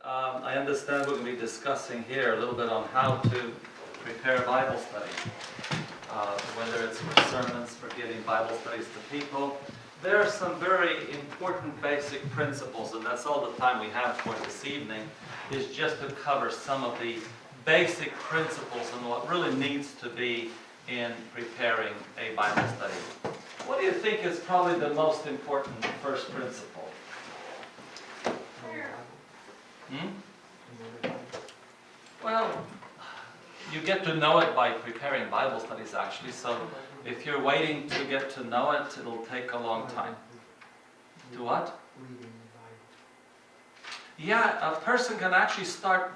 I understand we're going to be discussing here a little bit on how to prepare Bible study, whether it's for sermons, for giving Bible studies to people. There are some very important basic principles, and that's all the time we have for this evening, is just to cover some of the basic principles and what really needs to be in preparing a Bible study. What do you think is probably the most important first principle? Well, you get to know it by preparing Bible studies, actually. So if you're waiting to get to know it, it'll take a long time. Do what? Yeah, a person can actually start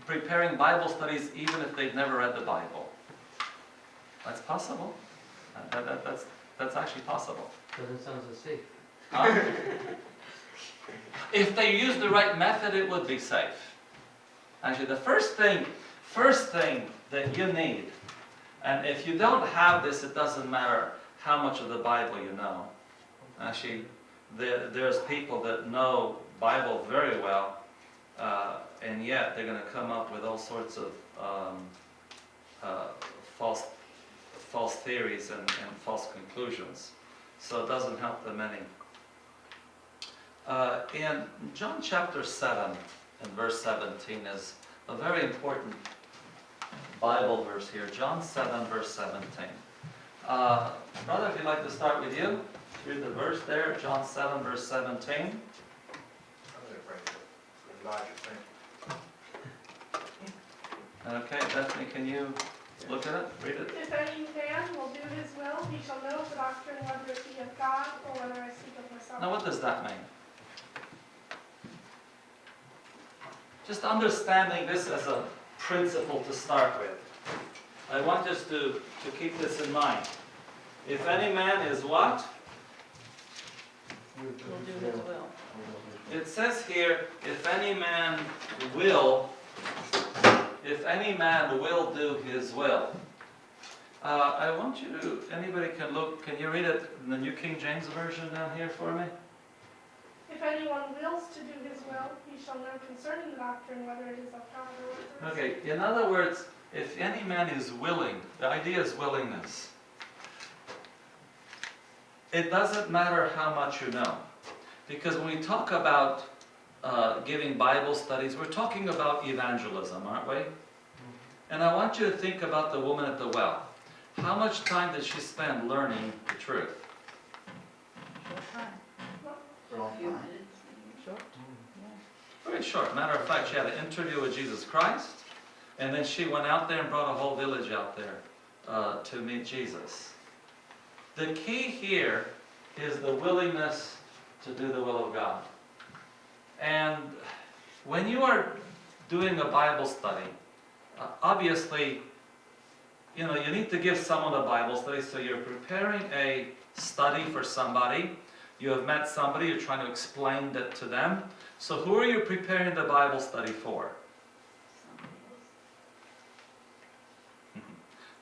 preparing Bible studies even if they've never read the Bible. That's possible. That's actually possible. Doesn't sound so safe. Huh? If they use the right method, it would be safe. Actually, the first thing that you need, and if you don't have this, it doesn't matter how much of the Bible you know. Actually, there's people that know Bible very well, and yet they're going to come up with all sorts of false theories and false conclusions. So it doesn't help them any. In John chapter 7 and verse 17 is a very important Bible verse here. John 7 verse 17. Brother, if you'd like to start with you, read the verse there, John 7 verse 17. Okay, Bethany, can you look at it? Read it. If any man will do his will, he shall know the doctrine whether it be of God or whether I speak of myself. Now what does that mean? Just understanding this as a principle to start with. I want us to keep this in mind. If any man is what? Will do his will. It says here, if any man will do his will. I want you to, anybody can look, can you read it in the New King James Version down here for me? If anyone wills to do his will, he shall know concerning the doctrine whether it is of God or whether it is. Okay, in other words, if any man is willing, the idea is willingness. It doesn't matter how much you know. Because when we talk about giving Bible studies, we're talking about evangelism, aren't we? And I want you to think about the woman at the well. How much time did she spend learning the truth? Short time. A few minutes. Short. Yeah. Very short. Matter of fact, she had an interview with Jesus Christ, and then she went out there and brought a whole village out there to meet Jesus. The key here is the willingness to do the will of God. And when you are doing a Bible study, obviously, you need to give someone a Bible study, so you're preparing a study for somebody. You have met somebody, you're trying to explain that to them. So who are you preparing the Bible study for?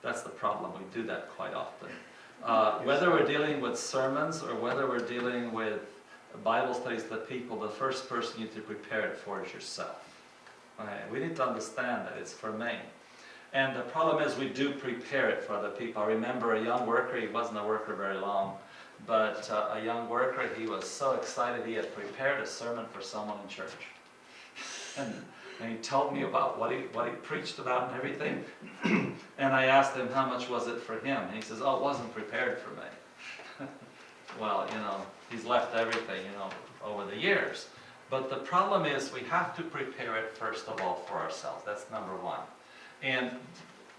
That's the problem. We do that quite often. Whether we're dealing with sermons or whether we're dealing with Bible studies to people, the first person you need to prepare it for is yourself. Okay? We need to understand that it's for me. And the problem is we do prepare it for other people. I remember a young worker, he wasn't a worker very long, but a young worker, he was so excited he had prepared a sermon for someone in church. And he told me about what he preached about and everything. And I asked him how much was it for him. And he says, oh, it wasn't prepared for me. Well, he's left everything, over the years. But the problem is we have to prepare it first of all for ourselves. That's number one. And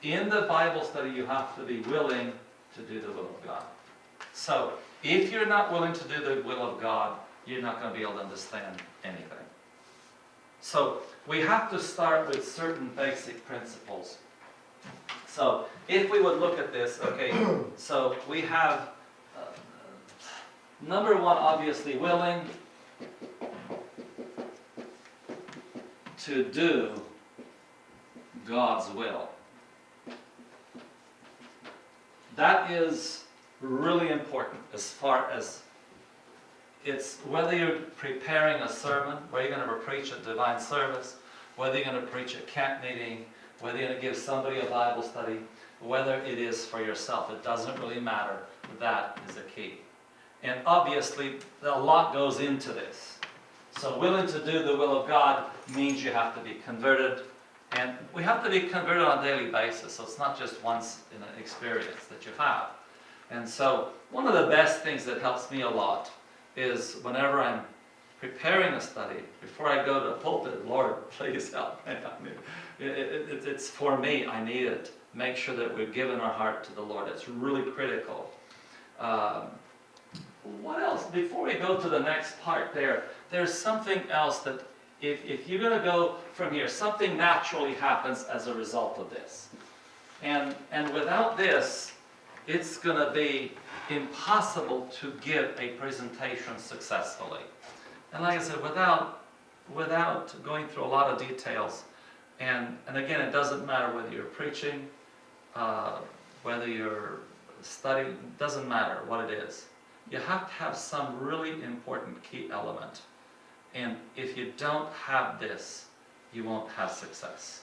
in the Bible study, you have to be willing to do the will of God. So, if you're not willing to do the will of God, you're not going to be able to understand anything. So, we have to start with certain basic principles. So, if we would look at this, okay, so we have number one, obviously, willing to do God's will. That is really important as far as it's whether you're preparing a sermon, whether you're going to preach at divine service, whether you're going to preach at camp meeting, whether you're going to give somebody a Bible study, whether it is for yourself, it doesn't really matter. That is the key. And obviously, a lot goes into this. So willing to do the will of God means you have to be converted. And we have to be converted on a daily basis, so it's not just once in an experience that you have. And so one of the best things that helps me a lot is whenever I'm preparing a study, before I go to the pulpit, Lord, please help me. It's for me, I need it. Make sure that we're giving our heart to the Lord. It's really critical. What else? Before we go to the next part there's something else that if you're going to go from here, something naturally happens as a result of this. And without this, it's going to be impossible to give a presentation successfully. And like I said, without going through a lot of details, and again, it doesn't matter whether you're preaching, whether you're studying, it doesn't matter what it is. You have to have some really important key element. And if you don't have this, you won't have success.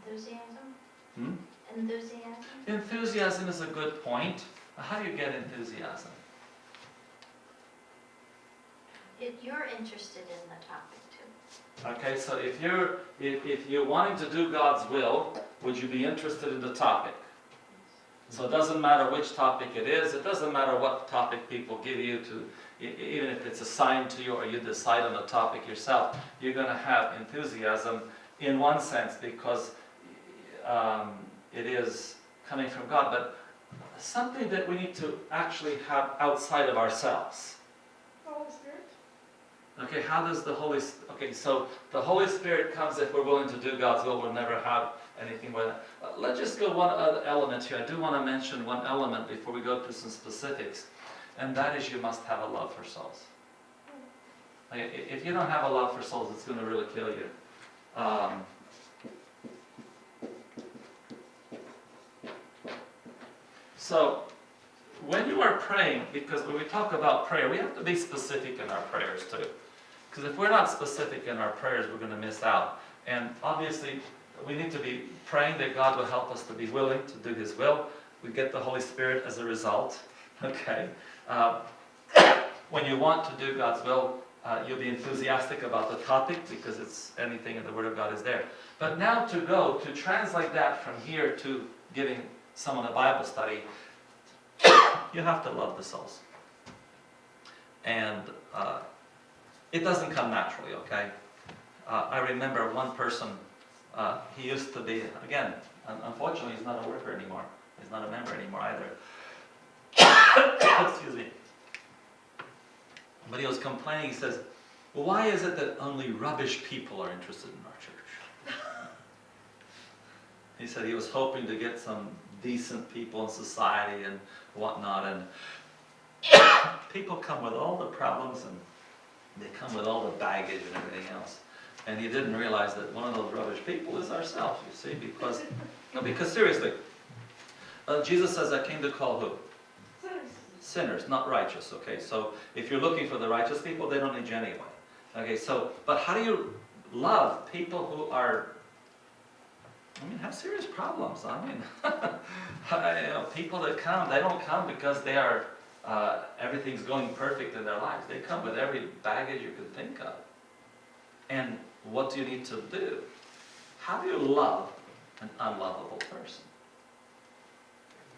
Enthusiasm? Enthusiasm? Enthusiasm is a good point. How do you get enthusiasm? You're interested in the topic too. Okay, so if you're wanting to do God's will, would you be interested in the topic? So it doesn't matter which topic it is. It doesn't matter what topic people give you to, even if it's assigned to you or you decide on the topic yourself, you're going to have enthusiasm in one sense because it is coming from God, but something that we need to actually have outside of ourselves. Holy Spirit. Okay, how does the Holy... Okay, so the Holy Spirit comes if we're willing to do God's will. We'll never have anything with that. Let's just go one other element here. I do want to mention one element before we go to some specifics, and that is you must have a love for souls. Okay, if you don't have a love for souls, it's going to really kill you. So, when you are praying, because when we talk about prayer, we have to be specific in our prayers too. Because if we're not specific in our prayers, we're going to miss out. And obviously, we need to be praying that God will help us to be willing to do His will. We get the Holy Spirit as a result. Okay. When you want to do God's will, you'll be enthusiastic about the topic because it's anything in the Word of God is there. But now to translate that from here to giving someone a Bible study, you have to love the souls. And it doesn't come naturally, okay? I remember one person, he used to be, again, unfortunately he's not a worker anymore. He's not a member anymore either. Excuse me. But he was complaining, he says, well, why is it that only rubbish people are interested in our church? He said he was hoping to get some decent people in society and whatnot, and people come with all the problems and they come with all the baggage and everything else. And he didn't realize that one of those rubbish people is ourselves, you see, because seriously, Jesus says I came to call who? Sinners, not righteous, okay? So if you're looking for the righteous people, they don't need you anyway. Okay, so, but how do you love people who are, have serious problems? People that come, they don't come because they are, everything's going perfect in their lives. They come with every baggage you can think of. And what do you need to do? How do you love an unlovable person?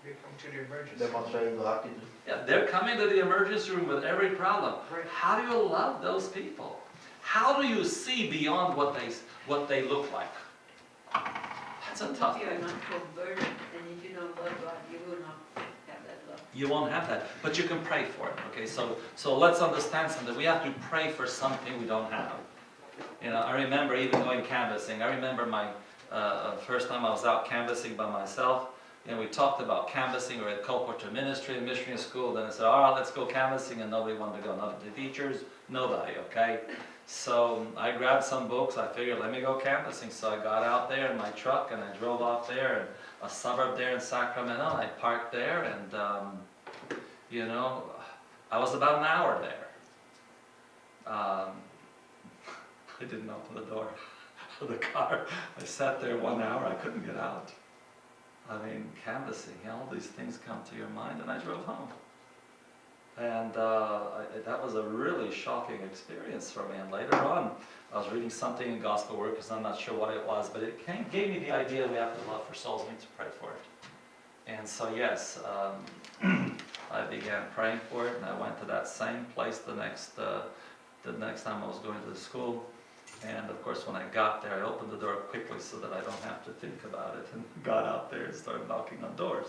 You come to the emergency. Demonstrating gratitude. Yeah, they're coming to the emergency room with every problem. Right. How do you love those people? How do you see beyond what they look like? That's a tough If you're thing. not converted, and if you don't love God, you will not have that love. You won't have that, but you can pray for it. Okay, so let's understand something. We have to pray for something we don't have. I remember even going canvassing. I remember my first time I was out canvassing by myself. We talked about canvassing. We were at Colporteur Ministry, missionary school. Then I said, all right, let's go canvassing, and nobody wanted to go. Not the teachers, nobody, okay? So I grabbed some books. I figured, let me go canvassing. So I got out there in my truck, and I drove off there, and a suburb there in Sacramento. I parked there, and, I was about an hour there. I didn't open the door of the car. I sat there 1 hour, I couldn't get out. I mean, canvassing, all these things come to your mind, and I drove home. And that was a really shocking experience for me. And later on, I was reading something in Gospel Workers, I'm not sure what it was, but it gave me the idea we have to love for souls, we need to pray for it. And so yes, I began praying for it, and I went to that same place the next time I was going to the school. And of course, when I got there, I opened the door quickly so that I don't have to think about it, and got out there and started knocking on doors.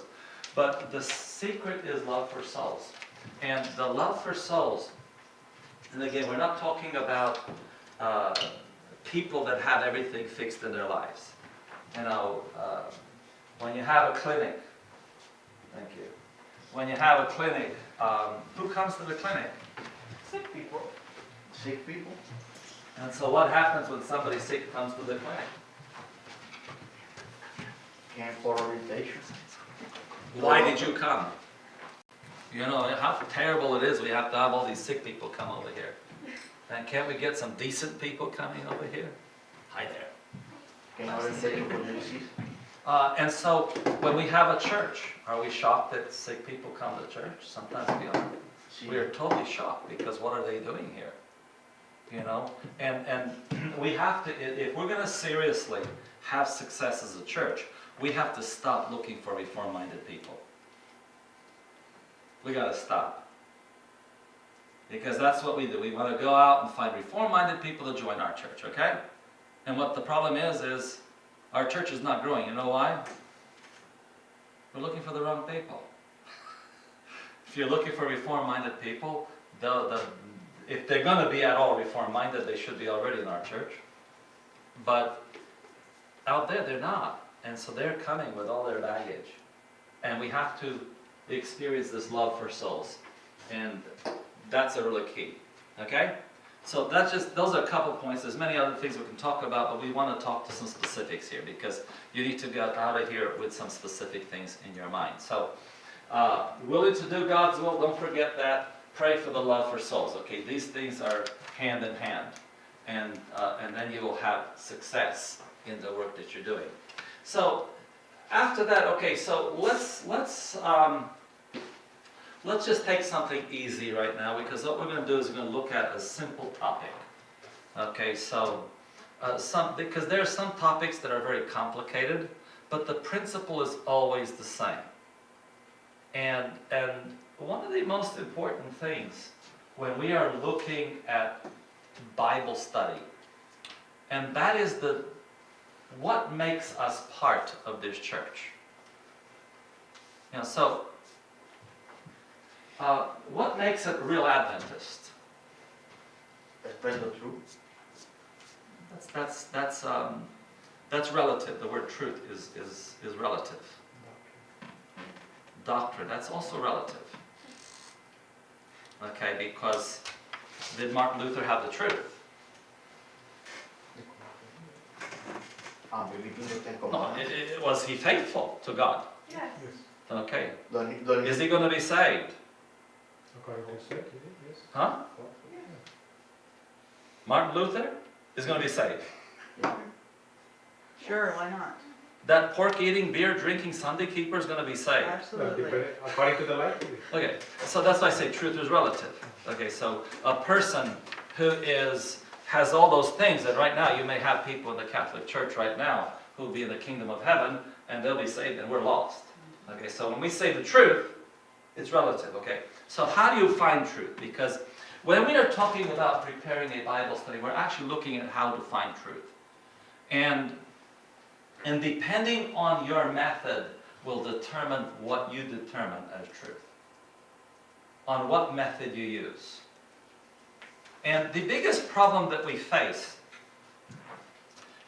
But the secret is love for souls. And the love for souls, and again, we're not talking about people that have everything fixed in their lives. You know, when you have a clinic, thank you. When you have a clinic, who comes to the clinic? Sick people. Sick people? And so what happens when somebody sick comes to the clinic? Camp orientation. Why did you come? You know how terrible it is we have to have all these sick people come over here. And can't we get some decent people coming over here? Hi there. Camp orientation for nurses. And so when we have a church, are we shocked that sick people come to church? Sometimes we are. We are totally shocked because what are they doing here? You know, and we have to, if we're going to seriously have success as a church, we have to stop looking for reform-minded people. We got to stop. Because that's what we do. We want to go out and find reform-minded people to join our church, okay? And what the problem is our church is not growing. You know why? We're looking for the wrong people. If you're looking for reform-minded people, if they're going to be at all reform-minded, they should be already in our church. But out there, they're not. And so they're coming with all their baggage. And we have to experience this love for souls. And that's a really key. Okay? So those are a couple points. There's many other things we can talk about, but we want to talk to some specifics here because you need to get out of here with some specific things in your mind. So, willing to do God's will, don't forget that. Pray for the love for souls. Okay, these things are hand in hand, and then you will have success in the work that you're doing. So after that, okay, so let's just take something easy right now, because what we're going to do is we're going to look at a simple topic. Okay, so because there are some topics that are very complicated, but the principle is always the same. And one of the most important things when we are looking at Bible study, and that is what makes us part of this church. You know, so what makes it real Adventist? Express the truth. That's relative. The word truth is relative. Doctrine, that's also relative. Okay, because did Martin Luther have the truth? Believing the Ten No, Commandments. was he faithful to God? Yes. Okay. Don't Is he going to be saved? According to Scripture, yes. Huh? Martin Luther is going to be saved. Sure, why not? That pork-eating, beer-drinking Sunday keeper is going to be saved. Absolutely. According to the light. Okay, so that's why I say truth is relative. Okay, so a person who has all those things, and right now you may have people in the Catholic Church right now who will be in the kingdom of heaven, and they'll be saved, and we're lost. Okay, so when we say the truth, it's relative, okay? So how do you find truth? Because when we are talking about preparing a Bible study, we're actually looking at how to find truth. And depending on your method will determine what you determine as truth. On what method you use. And the biggest problem that we face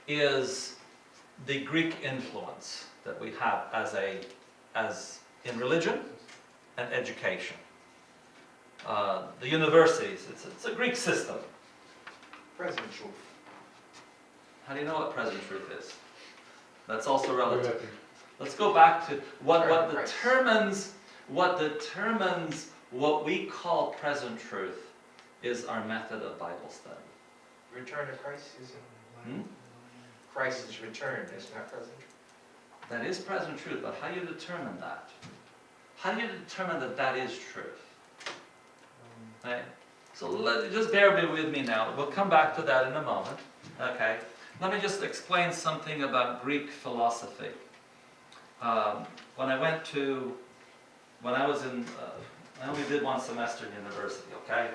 is the Greek influence that we have as in religion and education. The universities, it's a Greek system. present truth. How do you know what present truth is? That's also relative. Let's go back to what determines What we call present truth is our method of Bible study. Return to Christ isn't. Hmm? Christ's return is not present. That is present truth, but how do you determine that? How do you determine that that is truth? Okay? So just bear with me now. We'll come back to that in a moment. Okay? Let me just explain something about Greek philosophy. When I was in, I only did one semester in university, okay?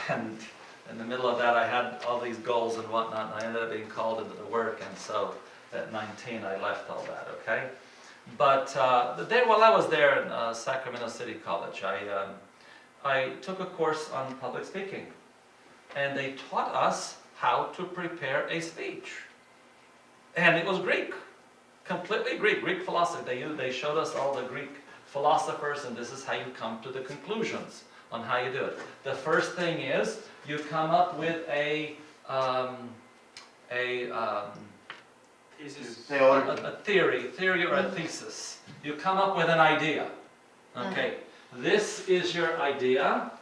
And in the middle of that I had all these goals and whatnot, and I ended up being called into the work, and so at 19 I left all that, okay? But while I was there in Sacramento City College, I took a course on public speaking. And they taught us how to prepare a speech. And it was Greek, completely Greek philosophy. They showed us all the Greek philosophers, and this is how you come to the conclusions on how you do it. The first thing is you come up with a theory or a thesis. You come up with an idea. Okay, this is your idea.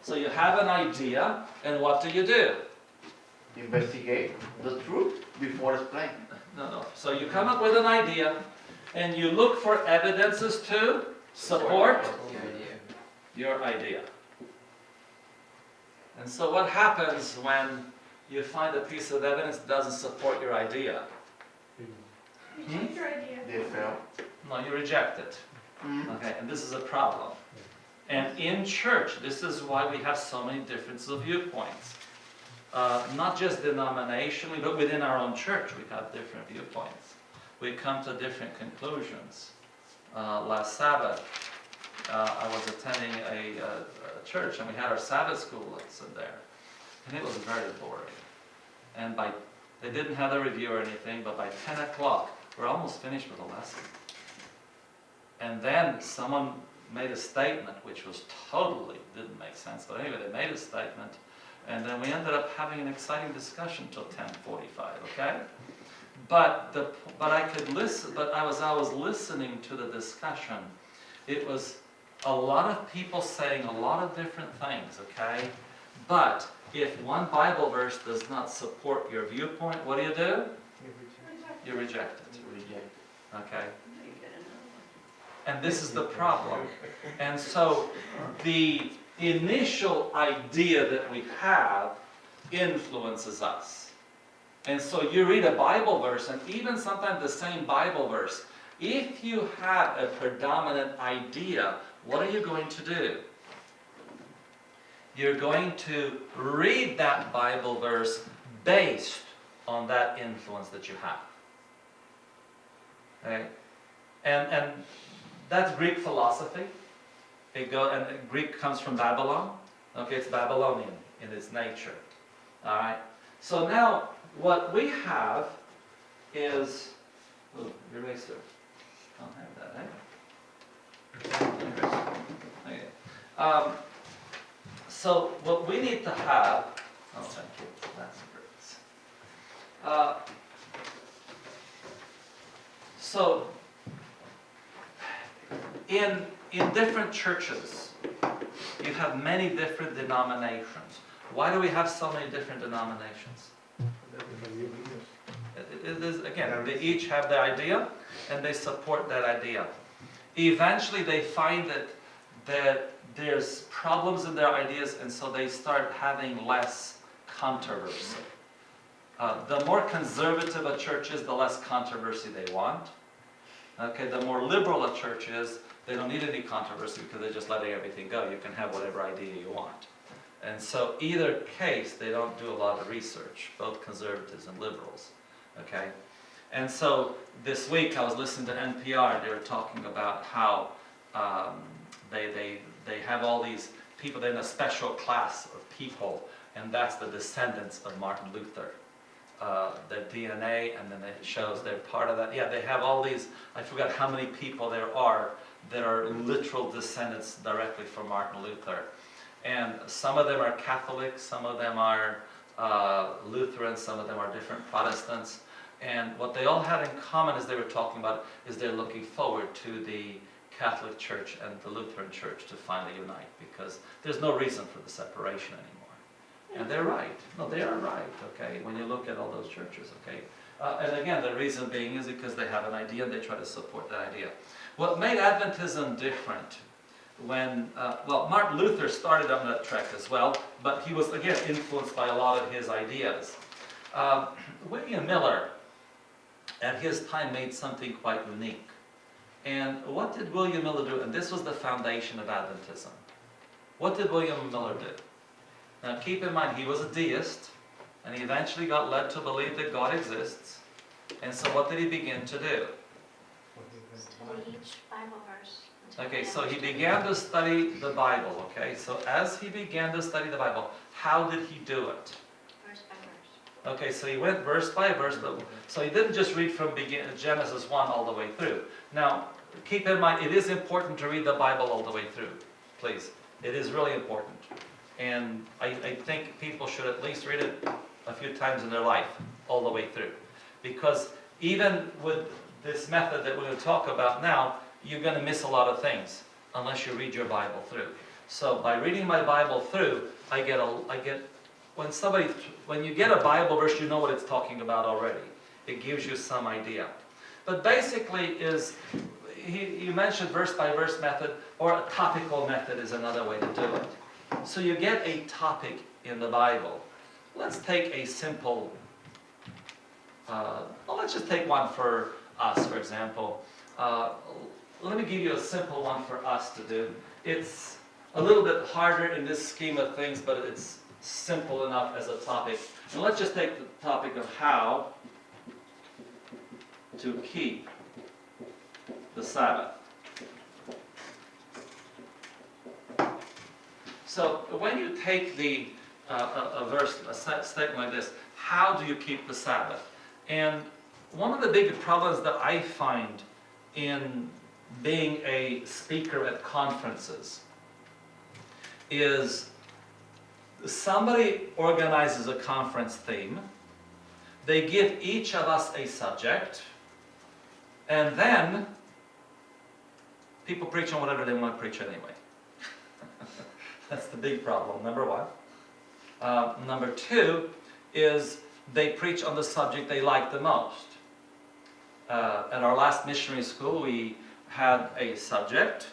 So you have an idea, and what do? Investigate the truth before explaining. No. So you come up with an idea, and you look for evidences to support your idea. And so what happens when you find a piece of evidence that doesn't support your idea? You change your idea. They fail. No, you reject it. Okay, and this is a problem. And in church, this is why we have so many differences of viewpoints. Not just denominationally, but within our own church, we have different viewpoints. We come to different conclusions. Last Sabbath, I was attending a church, and we had our Sabbath school lesson there. And it was very boring. And they didn't have a review or anything, but by 10 o'clock, we're almost finished with the lesson. And then someone made a statement which was didn't make sense, but anyway, they made a statement, and then we ended up having an exciting discussion till 10:45. Okay, but I could listen. But I was listening to the discussion. It was a lot of people saying a lot of different things. Okay, but if one Bible verse does not support your viewpoint, what do? You reject it. Okay. And this is the problem. And so the initial idea that we have influences us. And so you read a Bible verse, and even sometimes the same Bible verse, if you have a predominant idea, what are you going to do? You're going to read that Bible verse based on that influence that you have. Okay? And that's Greek philosophy. And Greek comes from Babylon. Okay, it's Babylonian in its nature. All right. So now what we have is eraser. I don't have that, eh? Okay. So what we need to have. Oh, thank you. That's great. So in different churches, you have many different denominations. Why do we have so many different denominations? It is, again, they each have their idea, and they support that idea. Eventually, they find that there's problems in their ideas, and so they start having less controversy. The more conservative a church is, the less controversy they want. Okay, the more liberal a church is, they don't need any controversy because they're just letting everything go. You can have whatever idea you want. And so either case, they don't do a lot of research, both conservatives and liberals. Okay? And so this week I was listening to NPR, and they were talking about how they have all these people, they're in a special class of people, and that's the descendants of Martin Luther. Their DNA, and then it shows they're part of that. Yeah, they have all these, I forgot how many people there are that are literal descendants directly from Martin Luther. And some of them are Catholic, some of them are Lutheran, some of them are different Protestants. And what they all had in common as they were talking about is they're looking forward to the Catholic Church and the Lutheran Church to finally unite, because there's no reason for the separation anymore. And they're right. No, they are right, okay, when you look at all those churches, okay. And again, the reason being is because they have an idea and they try to support that idea. What made Adventism different when, well, Martin Luther started on that track as well, but he was, again, influenced by a lot of his ideas. William Miller, at his time, made something quite unique. And what did William Miller do? And this was the foundation of Adventism. What did William Miller do? Now keep in mind, he was a deist, and he eventually got led to believe that God exists. And so what did he begin to do? Study each Bible verse. until Okay, he so he understood began to study the Bible, okay? So as he began to study the Bible, how did he do it? verse by verse. Okay, so he went verse by verse, so he didn't just read from Genesis 1 all the way through. Now, keep in mind, it is important to read the Bible all the way through, please. It is really important. And I think people should at least read it a few times in their life, all the way through. Because even with this method that we're going to talk about now, you're going to miss a lot of things unless you read your Bible through. So by reading my Bible through, when you get a Bible verse, you know what it's talking about already. It gives you some idea. But basically you mentioned verse by verse method, or a topical method is another way to do it. So you get a topic in the Bible. Let's take a simple, let's just take one for us, for example. Let me give you a simple one for us to do. It's a little bit harder in this scheme of things, but it's simple enough as a topic. And let's just take the topic of how to keep the Sabbath. So when you take a verse, a statement like this, how do you keep the Sabbath? And one of the big problems that I find in being a speaker at conferences is somebody organizes a conference theme, they give each of us a subject, and then people preach on whatever they want to preach anyway. That's the big problem, number one. Number two is they preach on the subject they like the most. At our last missionary school, we had a subject.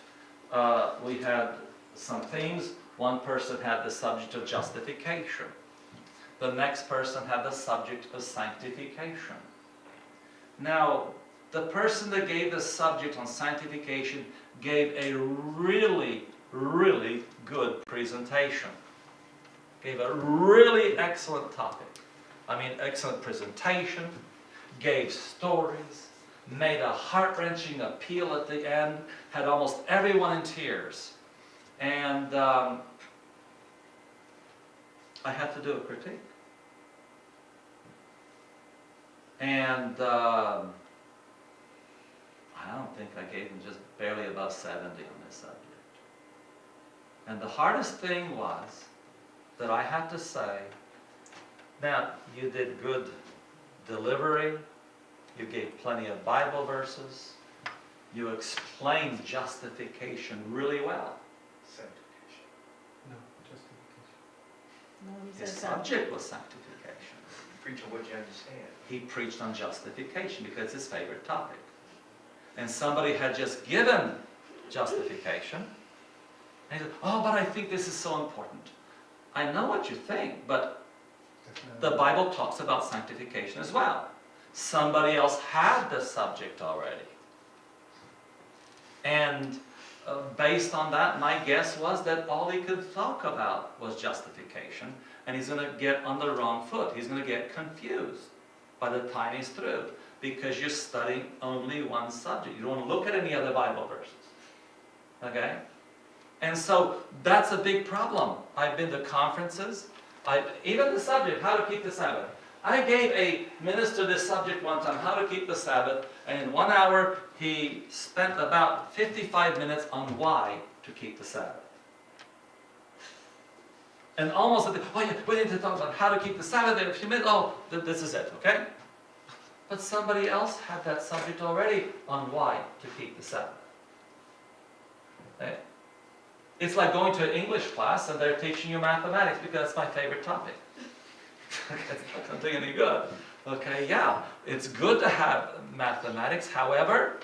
We had some themes. One person had the subject of justification. The next person had the subject of sanctification. Now, the person that gave the subject on sanctification gave a really, really good presentation. Gave a really excellent topic. Excellent presentation, gave stories, made a heart-wrenching appeal at the end, had almost everyone in tears. And I had to do a critique. And I don't think I gave him just barely above 70 on this subject. And the hardest thing was that I had to say, now, you did good delivery, you gave plenty of Bible verses, you explained justification really well. Sanctification. No, justification. No, he His says subject was sanctification. Preach on what you understand. He preached on justification because it's his favorite topic. And somebody had just given justification, and he said, oh, but I think this is so important. I know what you think, but the Bible talks about sanctification as well. Somebody else had the subject already. And based on that, my guess was that all he could talk about was justification, and he's going to get on the wrong foot. He's going to get confused by the time he's through, because you're studying only one subject. You don't want to look at any other Bible verses. Okay? And so that's a big problem. I've been to conferences. Even the subject, how to keep the Sabbath. I gave a minister this subject one time, how to keep the Sabbath, and in 1 hour he spent about 55 minutes on why to keep the Sabbath. And almost at the, oh yeah, we need to talk about how to keep the Sabbath in a few minutes. Oh, this is it, okay? But somebody else had that subject already on why to keep the Sabbath. It's like going to an English class and they're teaching you mathematics because it's my favorite topic. It's not going to do any good. Okay, yeah, it's good to have mathematics. However,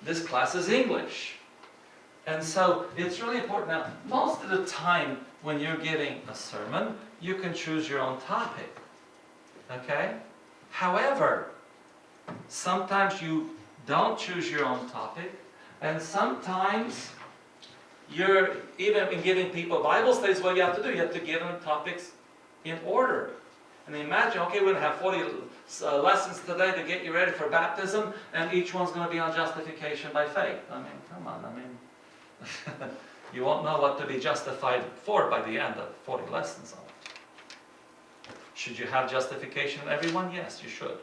this class is English. And so it's really important. Now, most of the time when you're giving a sermon, you can choose your own topic. Okay? However, sometimes you don't choose your own topic, and sometimes you're, even in giving people Bible studies, what you have to do, you have to give them topics in order. And imagine, okay, we're going to have 40 lessons today to get you ready for baptism, and each one's going to be on justification by faith. I mean, come on, you won't know what to be justified for by the end of 40 lessons on it. Should you have justification in every one? Yes, you should.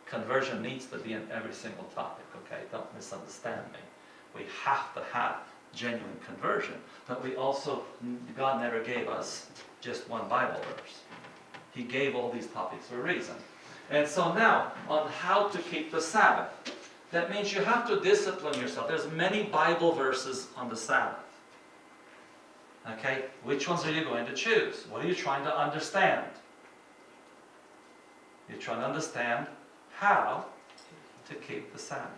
Conversion needs to be in every single topic, okay? Don't misunderstand me. We have to have genuine conversion, but we also, God never gave us just one Bible verse. He gave all these topics for a reason. And so now, on how to keep the Sabbath. That means you have to discipline yourself. There's many Bible verses on the Sabbath. Okay? Which ones are you going to choose? What are you trying to understand? You're trying to understand how to keep the Sabbath.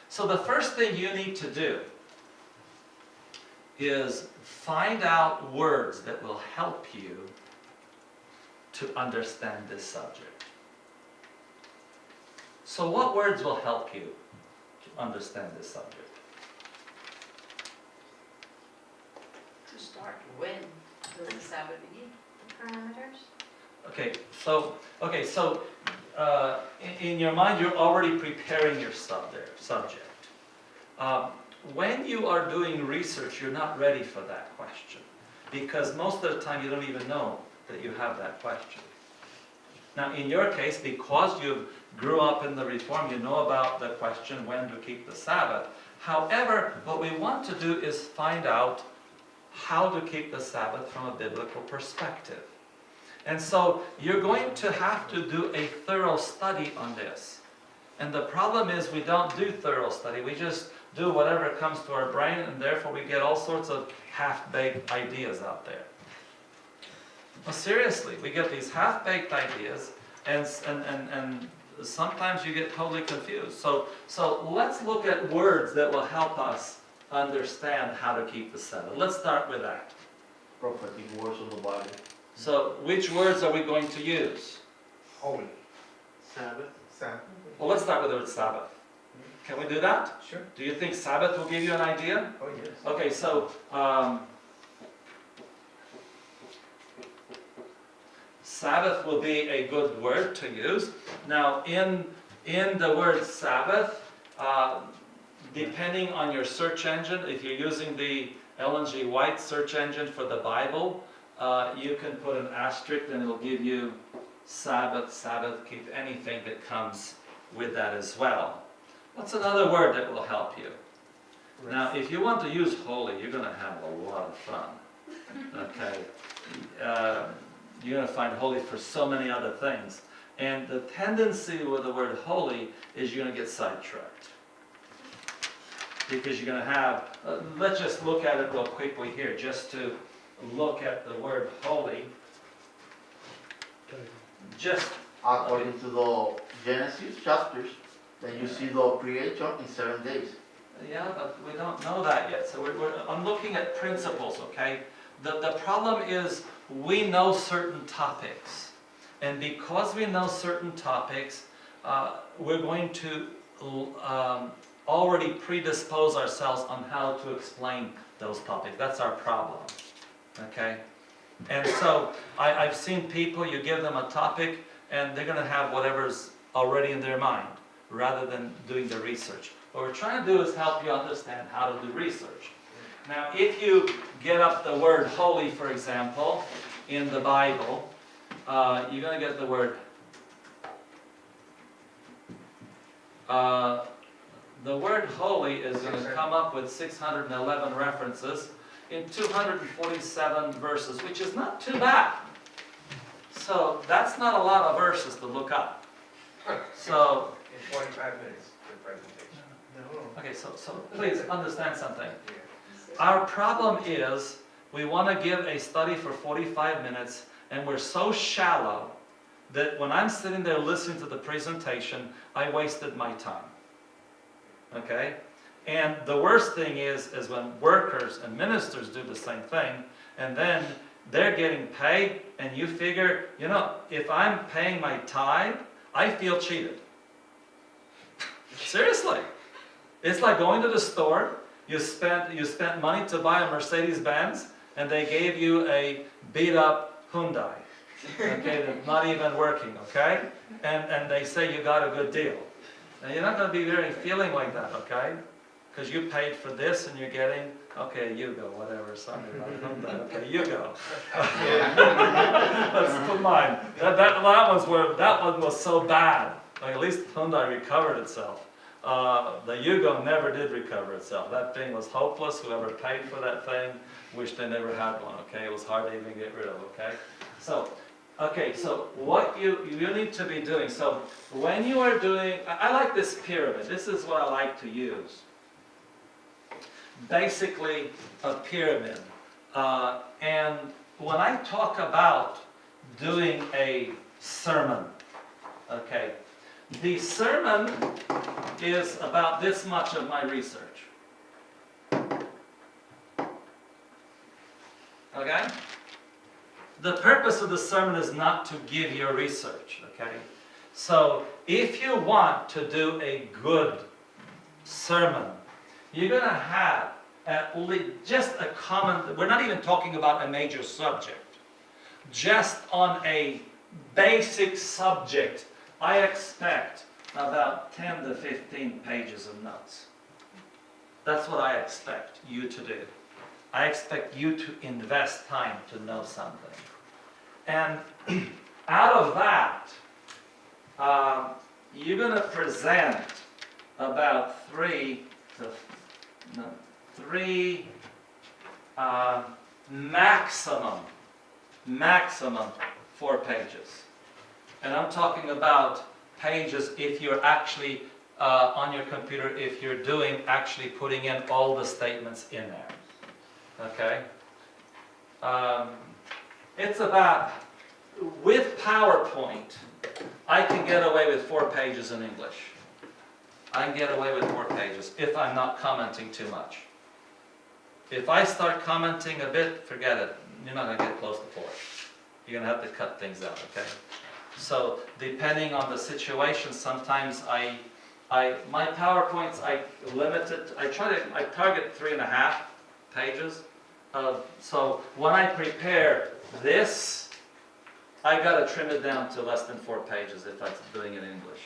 So the first thing you need to do is find out words that will help you to understand this subject. So what words will help you to understand this subject? To start, when does the Sabbath begin? The parameters? Okay, so in your mind you're already preparing your subject. When you are doing research, you're not ready for that question, because most of the time you don't even know that you have that question. Now, in your case, because you grew up in the Reform, you know about the question when to keep the Sabbath. However, what we want to do is find out how to keep the Sabbath from a biblical perspective. And so you're going to have to do a thorough study on this. And the problem is we don't do thorough study. We just do whatever comes to our brain, and therefore we get all sorts of half-baked ideas out there. Well, seriously, we get these half-baked ideas, and sometimes you get totally confused. So let's look at words that will help us understand how to keep the Sabbath. Let's start with that. Prophetic words of the Bible. So which words are we going to use? Holy. Sabbath. Sabbath. Well, let's start with the word Sabbath. Can we do that? Sure. Do you think Sabbath will give you an idea? Oh, yes. Okay, so Sabbath will be a good word to use. Now, in the word Sabbath, depending on your search engine, if you're using the Ellen G. White search engine for the Bible, you can put an asterisk and it'll give you Sabbath, keep anything that comes with that as well. What's another word that will help you? Now, if you want to use holy, you're going to have a lot of fun. Okay? You're going to find holy for so many other things. And the tendency with the word holy is you're going to get sidetracked. Because you're going to have, let's just look at it real quickly here, just to look at the word holy. Just According to the Genesis chapters, then you see the creation in 7 days. yeah, but we don't know that yet. So I'm looking at principles, okay? The problem is we know certain topics. And because we know certain topics, we're going to already predispose ourselves on how to explain those topics. That's our problem, okay? And so I've seen people, you give them a topic, and they're going to have whatever's already in their mind, rather than doing the research. What we're trying to do is help you understand how to do research. Now, if you get up the word holy, for example, in the Bible, you're going to get the word. The word holy is going to come up with 611 references in 247 verses, which is not too bad. So that's not a lot of verses to look up. So In 25 minutes, the presentation. No. Okay, so please understand something. Yeah. Our problem is we want to give a study for 45 minutes and we're so shallow that when I'm sitting there listening to the presentation, I wasted my time. Okay? And the worst thing is when workers and ministers do the same thing, and then they're getting paid, and you figure, you know, if I'm paying my tithe, I feel cheated. Seriously. It's like going to the store, you spent money to buy a Mercedes-Benz, and they gave you a beat-up Hyundai. Okay, that's not even working, okay? And they say you got a good deal. And you're not going to be very feeling like that, okay? Because you paid for this and you're getting, okay, you go, whatever, sorry about Hyundai, okay, you go. That's put mine. That one was so bad. Like, at least Hyundai recovered itself. The Yugo never did recover itself. That thing was hopeless. Whoever paid for that thing wished they never had one, okay? It was hard to even get rid of, okay? So what you need to be doing, so when you are doing, I like this pyramid. This is what I like to use. Basically, a pyramid. And when I talk about doing a sermon, okay, the sermon is about this much of my research. Okay? The purpose of the sermon is not to give your research, okay? So, if you want to do a good sermon, you're going to have at least just a common, we're not even talking about a major subject, just on a basic subject, I expect about 10 to 15 pages of notes. That's what I expect you to do. I expect you to invest time to know something. And out of that, you're going to present about maximum 4 pages. And I'm talking about pages if you're actually on your computer, if you're actually putting in all the statements in there. Okay? It's about, with PowerPoint, I can get away with 4 pages in English. I can get away with 4 pages if I'm not commenting too much. If I start commenting a bit, forget it. You're not going to get close to 4. You're going to have to cut things out, okay? So, depending on the situation, sometimes my PowerPoints, I target 3.5 pages. So, when I prepare this, I got to trim it down to less than 4 pages if I'm doing it in English.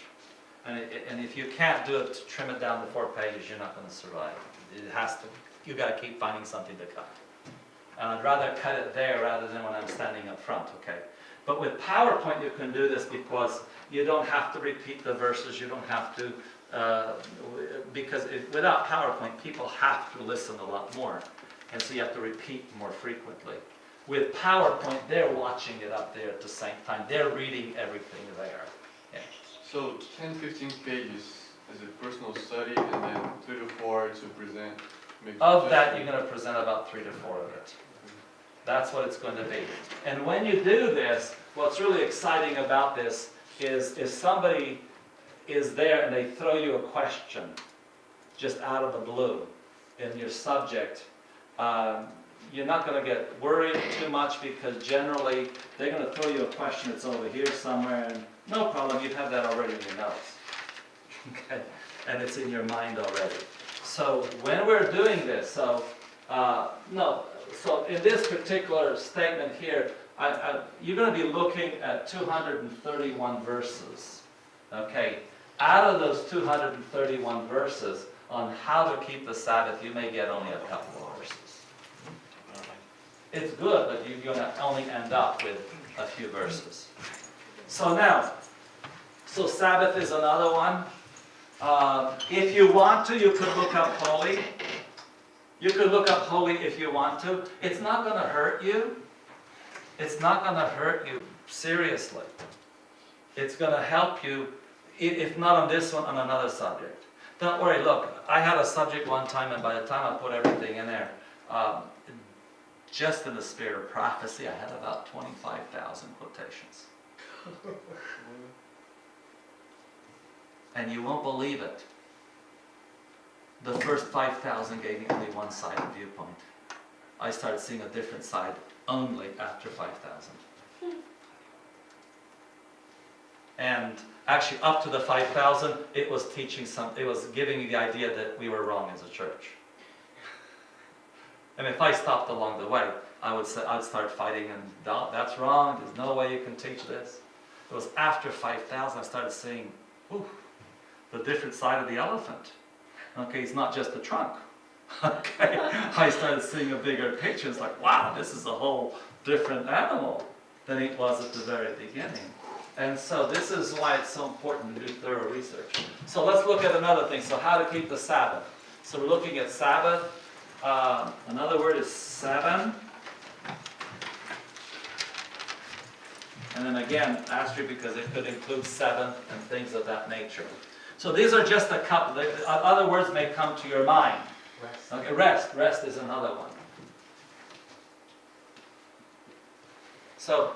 And if you can't do it, trim it down to 4 pages, you're not going to survive. You got to keep finding something to cut. And I'd rather cut it there rather than when I'm standing up front, okay? But with PowerPoint, you can do this because you don't have to repeat the verses, you don't have to, because without PowerPoint, people have to listen a lot more. And so you have to repeat more frequently. With PowerPoint, they're watching it up there at the same time. They're reading everything there. Yeah. So 10, 15 pages as a personal study, and then 3 to 4 to present. Of that, you're going to present about 3 to 4 of it. That's what it's going to be. And when you do this, what's really exciting about this is if somebody is there and they throw you a question just out of the blue in your subject, you're not going to get worried too much because generally they're going to throw you a question that's over here somewhere and no problem, you have that already in your notes. Okay? And it's in your mind already. So when we're doing this, so in this particular statement here, you're going to be looking at 231 verses. Okay? Out of those 231 verses on how to keep the Sabbath, you may get only a couple of verses. It's good, but you're going to only end up with a few verses. So now, Sabbath is another one. If you want to, you could look up holy. You could look up holy if you want to. It's not going to hurt you. It's not going to hurt you, seriously. It's going to help you, if not on this one, on another subject. Don't worry, look, I had a subject one time, and by the time I put everything in there, just in the spirit of prophecy, I had about 25,000 quotations. And you won't believe it. The first 5,000 gave me only one-sided viewpoint. I started seeing a different side only after 5,000. And actually up to the 5,000, it was teaching it was giving me the idea that we were wrong as a church. And if I stopped along the way, I'd start fighting, and that's wrong, there's no way you can teach this. It was after 5,000 I started seeing, the different side of the elephant. Okay, it's not just the trunk. Okay, I started seeing a bigger picture. It's like, wow, this is a whole different animal than it was at the very beginning. And so this is why it's so important to do thorough research. So let's look at another thing. So how to keep the Sabbath. So we're looking at Sabbath. Another word is seven. And then again, asterisk, because it could include seventh and things of that nature. So these are just a couple. Other words may come to your mind. Rest. Okay, rest. Rest is another one. So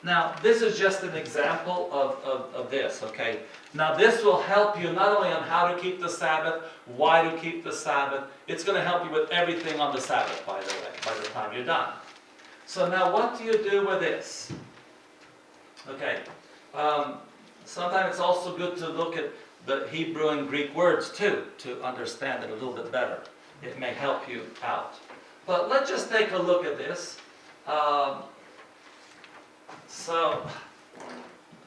now this is just an example of this, okay? Now this will help you not only on how to keep the Sabbath, why to keep the Sabbath, it's going to help you with everything on the Sabbath, by the way, by the time you're done. So now what do you do with this? Okay, sometimes it's also good to look at the Hebrew and Greek words too, to understand it a little bit better. It may help you out. But let's just take a look at this. So,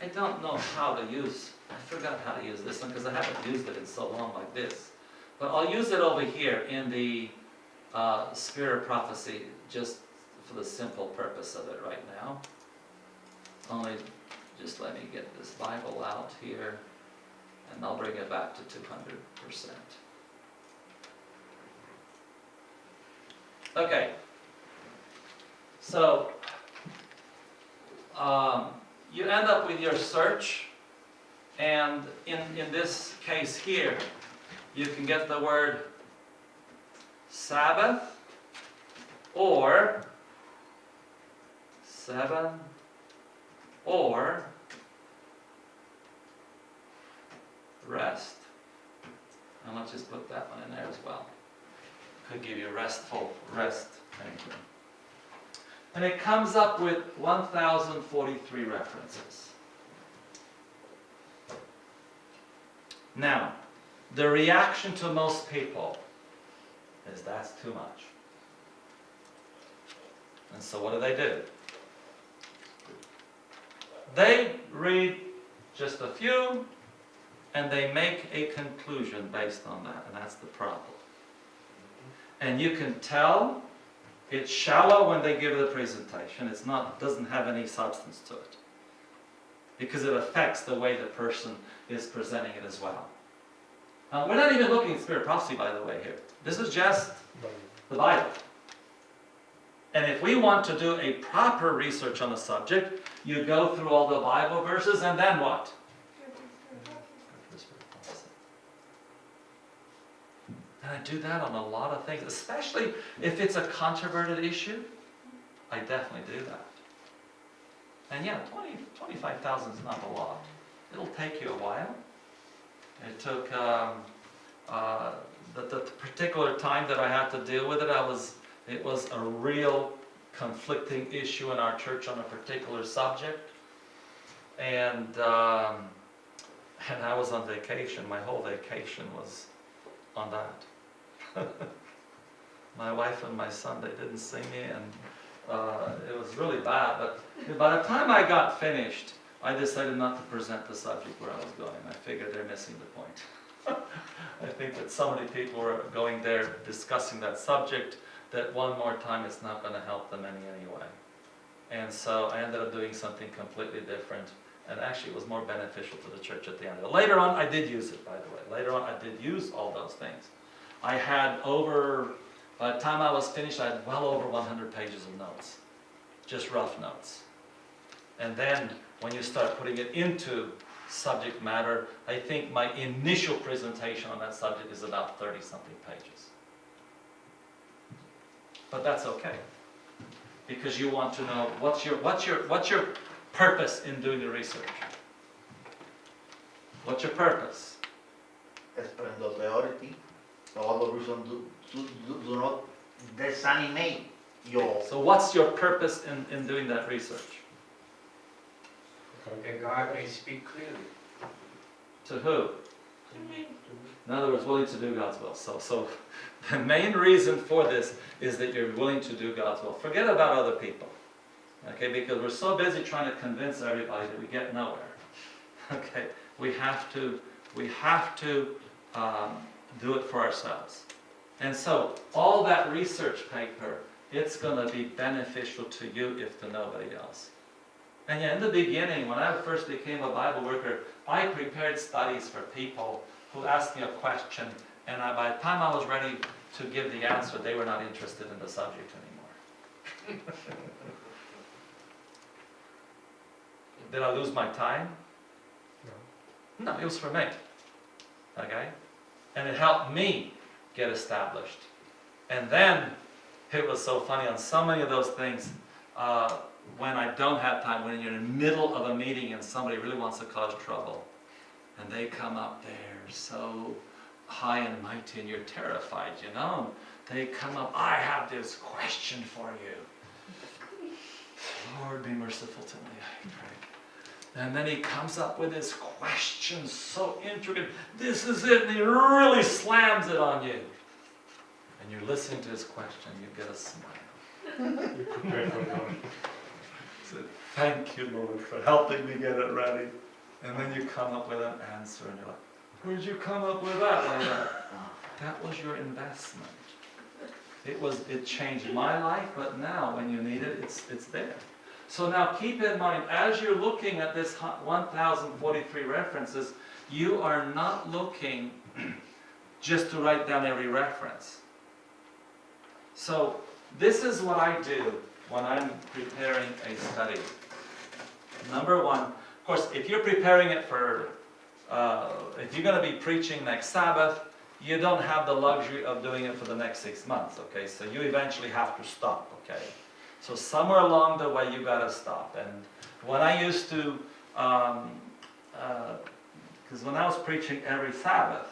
I don't know how to use, I forgot how to use this one because I haven't used it in so long like this. But I'll use it over here in the Spirit of Prophecy just for the simple purpose of it right now. Only just let me get this Bible out here and I'll bring it back to 200%. Okay. So, you end up with your search, and in this case here, you can get the word Sabbath or 7 or rest. And let's just put that one in there as well. Could give you restful rest. Anyway. And it comes up with 1,043 references. Now, the reaction to most people is that's too much. And so what do? They read just a few and they make a conclusion based on that, and that's the problem. And you can tell it's shallow when they give the presentation. It's not, doesn't have any substance to it. Because it affects the way the person is presenting it as well. We're not even looking at Spirit of Prophecy, by the way, here. This is just the Bible. And if we want to do a proper research on the subject, you go through all the Bible verses and then what? And I do that on a lot of things, especially if it's a controverted issue. I definitely do that. And yeah, 25,000 is not a lot. It'll take you a while. It took the particular time that I had to deal with it. It was a real conflicting issue in our church on a particular subject, and I was on vacation. My whole vacation was on that. My wife and my son, they didn't see me, and it was really bad. But by the time I got finished, I decided not to present the subject where I was going. I figured they're missing the point. I think that so many people were going there discussing that subject that one more time it's not going to help them anyway. And so I ended up doing something completely different, and actually it was more beneficial to the church at the end of it. Later on, I did use it, by the way. Later on, I did use all those things. I had by the time I was finished, I had well over 100 pages of notes, just rough notes. And then when you start putting it into subject matter. I think my initial presentation on that subject is about 30-something pages. But that's okay, because you want to know what's your purpose in doing the research. What's your purpose? Explain the theory. All the reasons do not desanimate your. So what's your purpose in doing that research? And God may speak clearly. To who? To me, In other words, willing to do God's will. So the main reason for this is that you're willing to do God's will. Forget about other people. Okay, because we're so busy trying to convince everybody that we get nowhere. Okay, we have to do it for ourselves. And so all that research paper, it's going to be beneficial to you if to nobody else. And yeah, in the beginning, when I first became a Bible worker, I prepared studies for people who asked me a question, and by the time I was ready to give the answer, they were not interested in the subject anymore. Did I lose my time? No, it was for me. Okay? And it helped me get established. And then, it was so funny, on so many of those things, when I don't have time, when you're in the middle of a meeting and somebody really wants to cause trouble, and they come up there so high and mighty and you're terrified, you know. They come up, I have this question for you. Lord, be merciful to me, I pray. And then he comes up with this question so intricate. This is it, and he really slams it on you. And you're listening to his question, you get a smile. You're prepared for God. So, thank you, Lord, for helping me get it ready. And then you come up with an answer, and you're like, where'd you come up with that like that? That was your investment. It changed my life, but now when you need it, it's there. So now keep in mind, as you're looking at this 1,043 references, you are not looking just to write down every reference. So this is what I do when I'm preparing a study. Number one, of course, if you're preparing it for, if you're going to be preaching next Sabbath, you don't have the luxury of doing it for the next 6 months, okay? So you eventually have to stop, okay? So somewhere along the way you got to stop. And when I used to, because when I was preaching every Sabbath,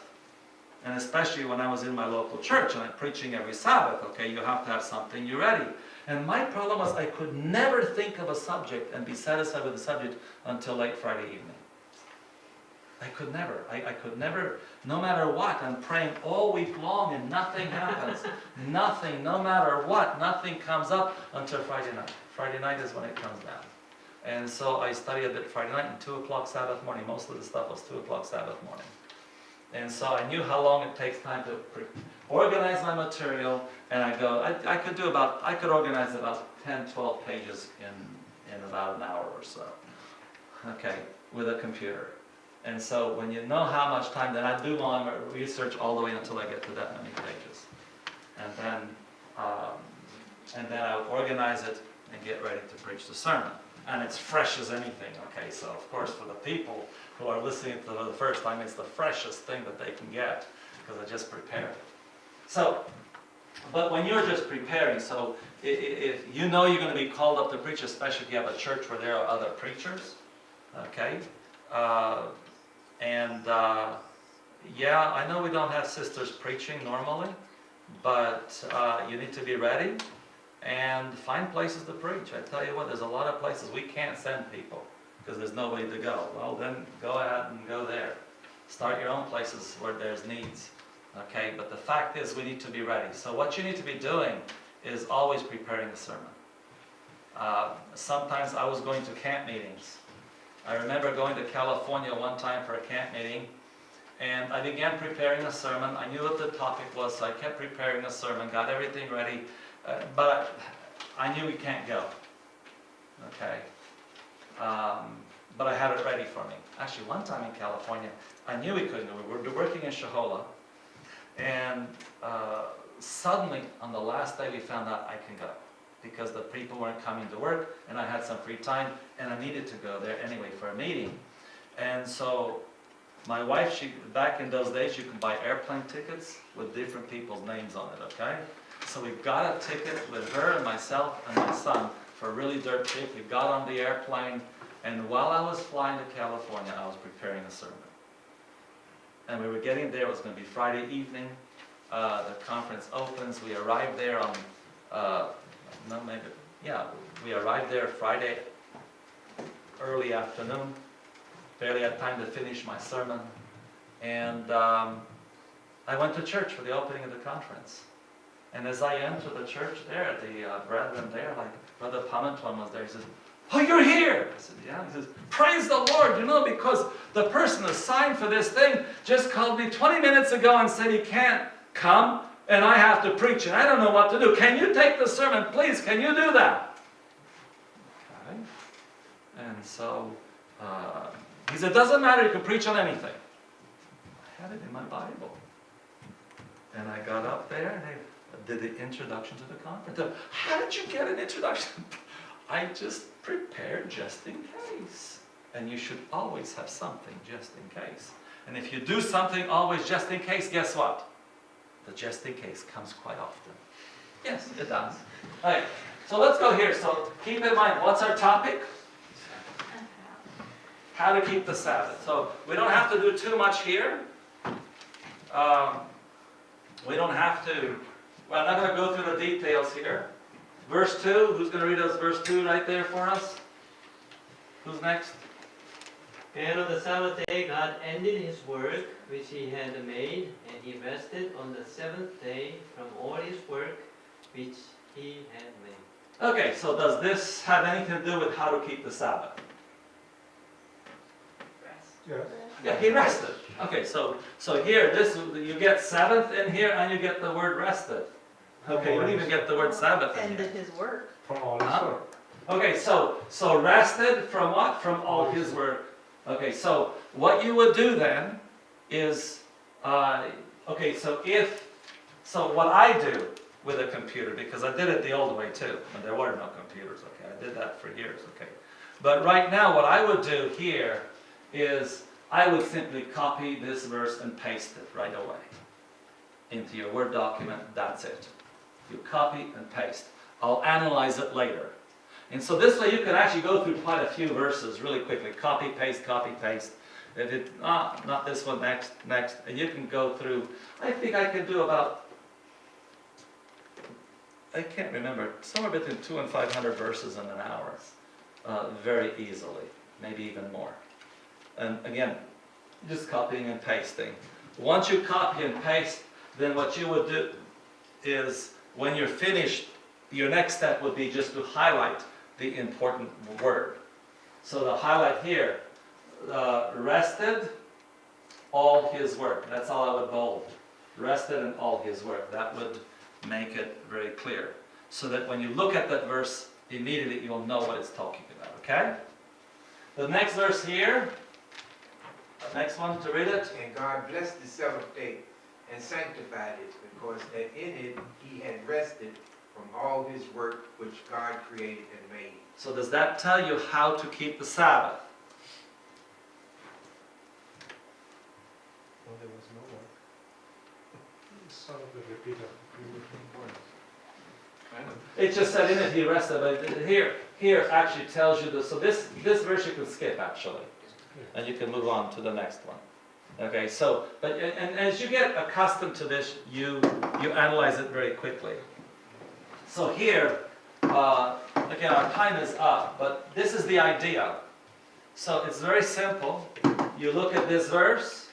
and especially when I was in my local church and I'm preaching every Sabbath, okay, you have to have something you're ready. And my problem was I could never think of a subject and be satisfied with the subject until late Friday evening. I could never, no matter what, I'm praying all week long and nothing happens. Nothing, no matter what, nothing comes up until Friday night. Friday night is when it comes down. And so I study a bit Friday night and 2 o'clock Sabbath morning. Most of the stuff was 2 o'clock Sabbath morning. And so I knew how long it takes time to organize my material, and I could organize about 10, 12 pages in about an hour or so, okay, with a computer. And so when you know how much time, then I do my research all the way until I get to that many pages. And then I would organize it and get ready to preach the sermon. And it's fresh as anything, okay? So of course for the people who are listening to it for the first time, it's the freshest thing that they can get, because I just prepared it. So, but when you're just preparing, so if you know you're going to be called up to preach, especially if you have a church where there are other preachers, okay? Yeah, I know we don't have sisters preaching normally, but you need to be ready and find places to preach. I tell you what, there's a lot of places we can't send people because there's nobody to go. Well, then go ahead and go there. Start your own places where there's needs. Okay, but the fact is we need to be ready. So what you need to be doing is always preparing a sermon. Sometimes I was going to camp meetings. I remember going to California one time for a camp meeting, and I began preparing a sermon. I knew what the topic was, so I kept preparing a sermon, got everything ready, but I knew we can't go. Okay, but I had it ready for me. Actually, one time in California, I knew we couldn't go. We were working in Shahola, and suddenly, on the last day, we found out I can go, because the people weren't coming to work, and I had some free time, and I needed to go there anyway for a meeting. And so my wife, back in those days, you could buy airplane tickets with different people's names on it, okay? So we got a ticket with her and myself and my son for a really dirt cheap. We got on the airplane, and while I was flying to California, I was preparing a sermon. And we were getting there, it was going to be Friday evening. The conference opens, we arrived there on, we arrived there Friday early afternoon. Barely had time to finish my sermon. And I went to church for the opening of the conference. And as I entered the church there, the brethren there, like Brother Pamantuan was there, he says, "Oh, you're here!" I said, "Yeah." He says, "Praise the Lord, you know, because the person assigned for this thing just called me 20 minutes ago and said he can't come, and I have to preach, and I don't know what to do. Can you take the sermon, please? Can you do that?" Okay. And so he said, "Doesn't matter, you can preach on anything." I had it in my Bible. And I got up there and I did the introduction to the conference. How did you get an introduction? I just prepared just in case. And you should always have something just in case. And if you do something always just in case, guess what? The just in case comes quite often. Yes, it does. All right, so let's go here. So keep in mind, what's our topic? How to keep the Sabbath. So we don't have to do too much here. We don't have to, well, I'm not going to go through the details here. Verse 2, who's going to read us verse 2 right there for us? Who's next? And on the Sabbath day God ended his work which he had made, and he rested on the seventh day from all his work which he had made. Okay, so does this have anything to do with how to keep the Sabbath? Yes. Yeah, he rested. Okay, so here, you get seventh in here, and you get the word rested. Okay, you don't even get the word Sabbath in Ended here. his work. From all his Huh? work. Okay, so rested from what? From all his work. Okay, so what you would do then is, so what I do with a computer, because I did it the old way too, when there were no computers, okay, I did that for years, okay. But right now, what I would do here is, I would simply copy this verse and paste it right away into your Word document. That's it. You copy and paste. I'll analyze it later. And so this way you can actually go through quite a few verses really quickly. Copy, paste, copy, paste. Not this one, next. And you can go through, I think I can do about, I can't remember, somewhere between 200 and 500 verses in an hour. Very easily, maybe even more. And again, just copying and pasting. Once you copy and paste, then what you would do is, when you're finished, your next step would be just to highlight the important word. So the highlight here, rested all his work. That's all I would bold. Rested in all his work. That would make it very clear. So that when you look at that verse, immediately you'll know what it's talking about, okay? The next verse here, next one to read it. And God blessed the seventh day and sanctified it, because that in it he had rested from all his work which God created and made. So does that tell you how to keep the Sabbath? Well, there was no work. Sort of the repeat of words. It just said in it he rested, but here actually tells you this. So this verse you can skip actually, and you can move on to the next one. Okay, so and as you get accustomed to this, you analyze it very quickly. So here, again, our time is up, but this is the idea. So it's very simple. You look at this verse,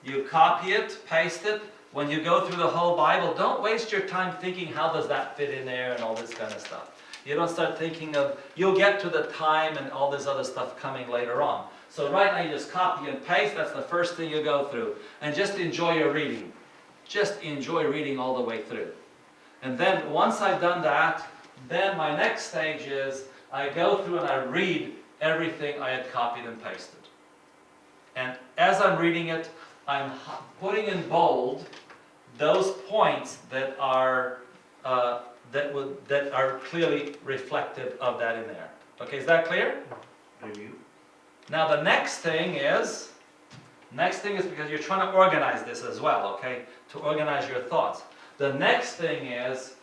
you copy it, paste it. When you go through the whole Bible, don't waste your time thinking, how does that fit in there and all this kind of stuff. You don't start thinking of, you'll get to the time and all this other stuff coming later on. So right now you just copy and paste, that's the first thing you go through. And just enjoy your reading. Just enjoy reading all the way through. And then once I've done that, then my next stage is, I go through and I read everything I had copied and pasted. And as I'm reading it, I'm putting in bold those points that are clearly reflective of that in there. Okay, is that clear? Review. Now the next thing is because you're trying to organize this as well, okay? To organize your thoughts. The next thing is,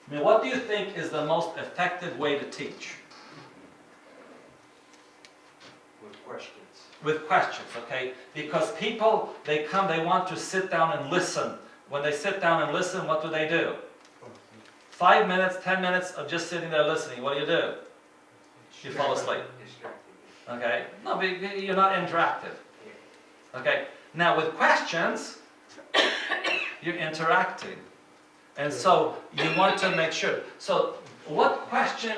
I mean, what do you think is the most effective way to teach? With questions. With questions, okay? Because people, they come, they want to sit down and listen. When they sit down and listen, what do? 5 minutes, 10 minutes of just sitting there listening, what do? You fall asleep. Distracted. Okay? No, but you're not interactive. Okay? Now with questions, you're interacting. And so you want to make sure. So what question,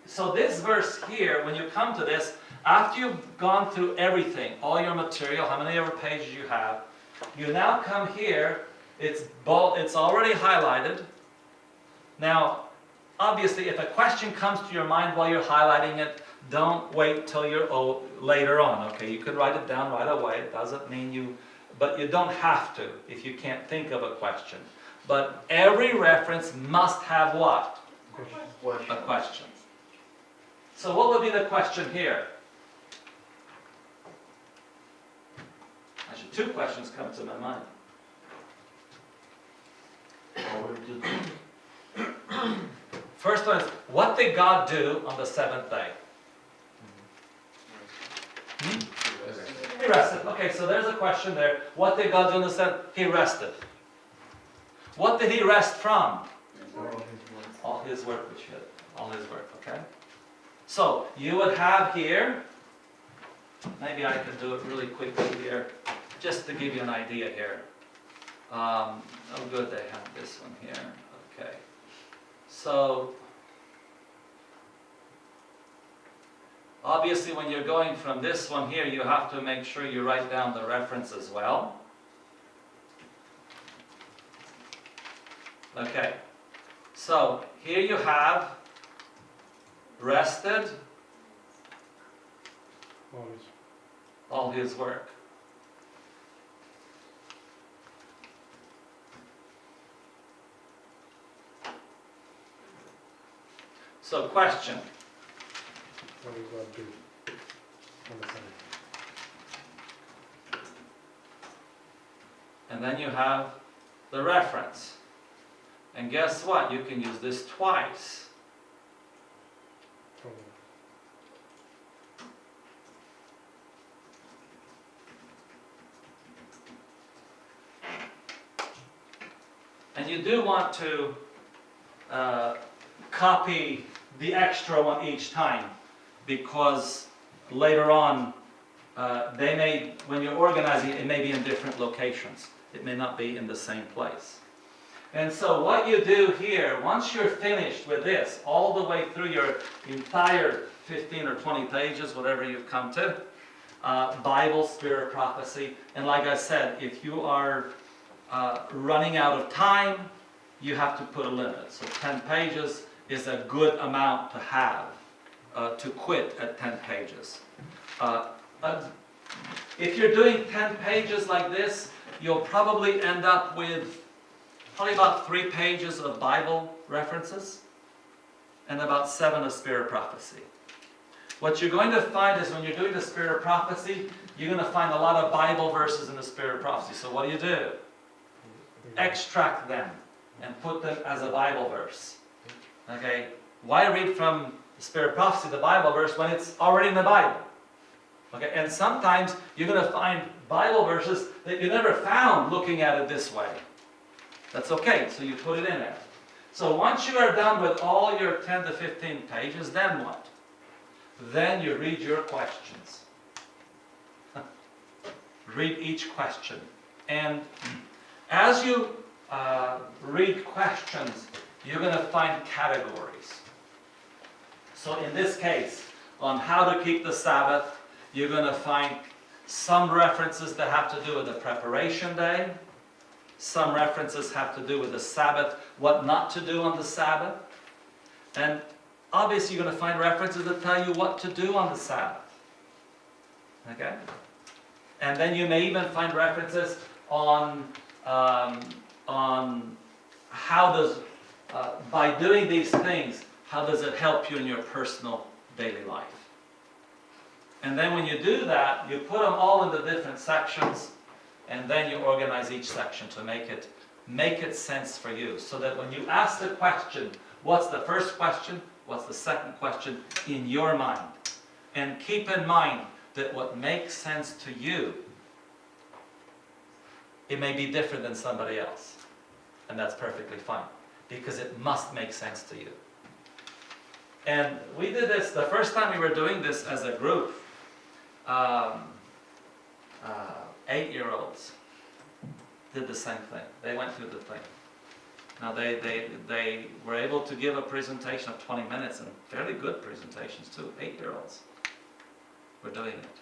so this verse here, when you come to this, after you've gone through everything, all your material, how many ever pages you have, you now come here, it's already highlighted. Now, obviously, if a question comes to your mind while you're highlighting it, don't wait till you're later on, okay? You could write it down right away. It doesn't mean but you don't have to if you can't think of a question. But every reference must have what? Question. A question. So what would be the question here? Actually, 2 questions come to my mind. What would you do? First one is, what did God do on the 7th day? He rested. Okay, so there's a question there. What did God do on the 7th? He rested. What did he rest from? All his work, all his work, okay? So, you would have here, maybe I can do it really quickly here, just to give you an idea here. Oh good, they have this one here, okay. So, obviously when you're going from this one here, you have to make sure you write down the reference as well. Okay, so here you have rested all his work. So question. What did God do on the Sabbath? And then you have the reference. And guess what? You can use this twice. From And you do want to copy the extra one each time, because later on, when you're organizing it may be in different locations. It may not be in the same place. And so what you do here, once you're finished with this, all the way through your entire 15 or 20 pages, whatever you've come to, Bible, Spirit, Prophecy, and like I said, if you are running out of time, you have to put a limit. So 10 pages is a good amount to have, to quit at 10 pages. If you're doing 10 pages like this, you'll probably end up with probably about 3 pages of Bible references and about 7 of Spirit Prophecy. What you're going to find is when you're doing the Spirit of Prophecy, you're going to find a lot of Bible verses in the Spirit of Prophecy. So what do? Extract them and put them as a Bible verse. Okay? Why read from the Spirit of Prophecy, the Bible verse, when it's already in the Bible? Okay? And sometimes you're going to find Bible verses that you never found looking at it this way. That's okay, so you put it in there. So once you are done with all your 10 to 15 pages, then what? Then you read your questions. Read each question. And as you read questions, you're going to find categories. So in this case, on how to keep the Sabbath, you're going to find some references that have to do with the preparation day. Some references have to do with the Sabbath, what not to do on the Sabbath. And obviously you're going to find references that tell you what to do on the Sabbath. Okay? And then you may even find references on how does, by doing these things, how does it help you in your personal daily life? And then when you do that, you put them all into different sections, and then you organize each section to make it sense for you. So that when you ask the question, what's the first question, what's the second question, in your mind. And keep in mind that what makes sense to you, it may be different than somebody else. And that's perfectly fine, because it must make sense to you. And we did this, the first time we were doing this as a group, 8-year-olds did the same thing. They went through the thing. Now they were able to give a presentation of 20 minutes, and fairly good presentations too. 8-year-olds were doing it.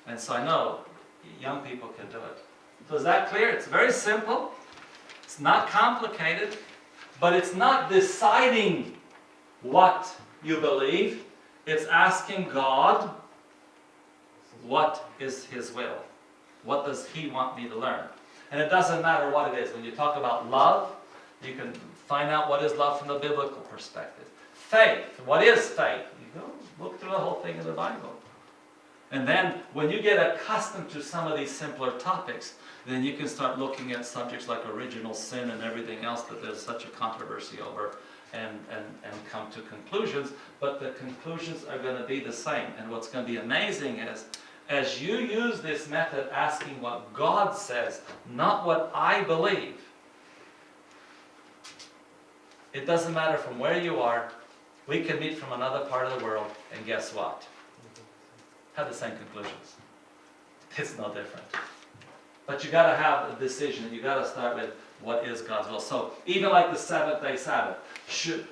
And so I know young people can do it. So is that clear? It's very simple. It's not complicated, but it's not deciding what you believe. It's asking God, what is His will? What does He want me to learn? And it doesn't matter what it is. When you talk about love, you can find out what is love from the biblical perspective. Faith, what is faith? You go look through the whole thing in the Bible. And then when you get accustomed to some of these simpler topics, then you can start looking at subjects like original sin and everything else that there's such a controversy over, and come to conclusions. But the conclusions are going to be the same. And what's going to be amazing is, as you use this method asking what God says, not what I believe, it doesn't matter from where you are. We can meet from another part of the world, and guess what? Have the same conclusions. It's no different. But you got to have a decision. You got to start with what is God's will. So even like the 7th-day Sabbath,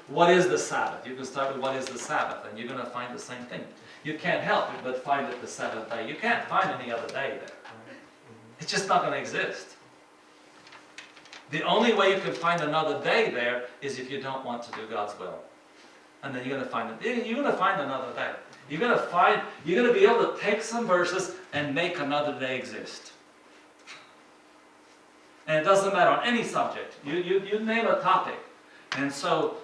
what is the Sabbath? You can start with what is the Sabbath, and you're going to find the same thing. You can't help it but find it the 7th day. You can't find any other day there. It's just not going to exist. The only way you can find another day there is if you don't want to do God's will. And then you're going to find it. You're going to find another day. You're going to be able to take some verses and make another day exist. And it doesn't matter on any subject. You name a topic. And so,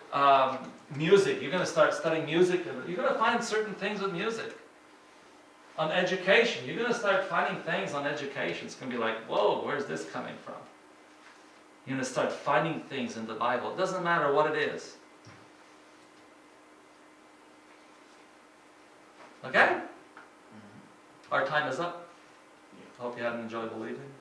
music, you're going to start studying music. You're going to find certain things with music. On education, you're going to start finding things on education. It's going to be like, whoa, where's this coming from? You're going to start finding things in the Bible. It doesn't matter what it is. Okay? Our time is up. Hope you had an enjoyable evening.